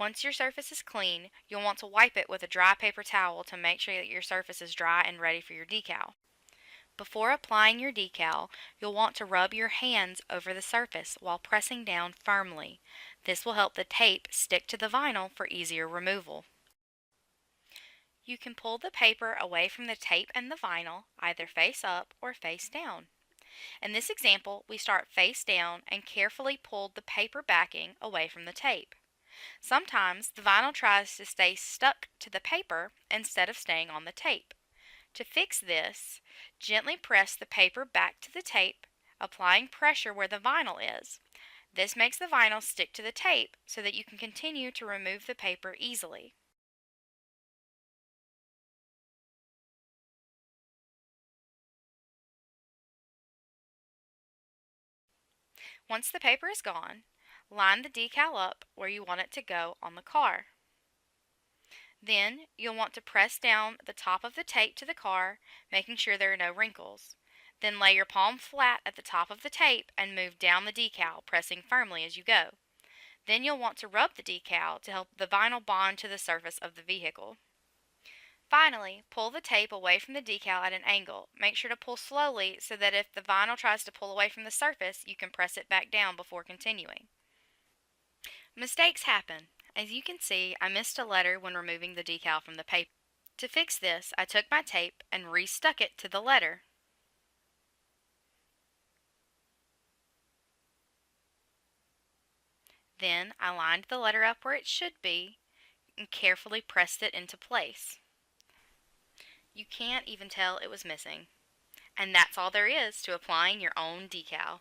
Once your surface is clean, you'll want to wipe it with a dry paper towel to make sure that your surface is dry and ready for your decal. Before applying your decal, you'll want to rub your hands over the surface while pressing down firmly. This will help the tape stick to the vinyl for easier removal. You can pull the paper away from the tape and the vinyl, either face up or face down. In this example, we start face down and carefully pull the paper backing away from the tape. Sometimes the vinyl tries to stay stuck to the paper instead of staying on the tape. To fix this, gently press the paper back to the tape, applying pressure where the vinyl is. This makes the vinyl stick to the tape so that you can continue to remove the paper easily. Once the paper is gone, line the decal up where you want it to go on the car. Then you'll want to press down the top of the tape to the car, making sure there are no wrinkles. Then lay your palm flat at the top of the tape and move down the decal, pressing firmly as you go. Then you'll want to rub the decal to help the vinyl bond to the surface of the vehicle. Finally, pull the tape away from the decal at an angle. Make sure to pull slowly so that if the vinyl tries to pull away from the surface, you can press it back down before continuing. Mistakes happen. As you can see, I missed a letter when removing the decal from the paper. To fix this, I took my tape and restuck it to the letter. Then I lined the letter up where it should be and carefully pressed it into place. You can't even tell it was missing. And that's all there is to applying your own decal.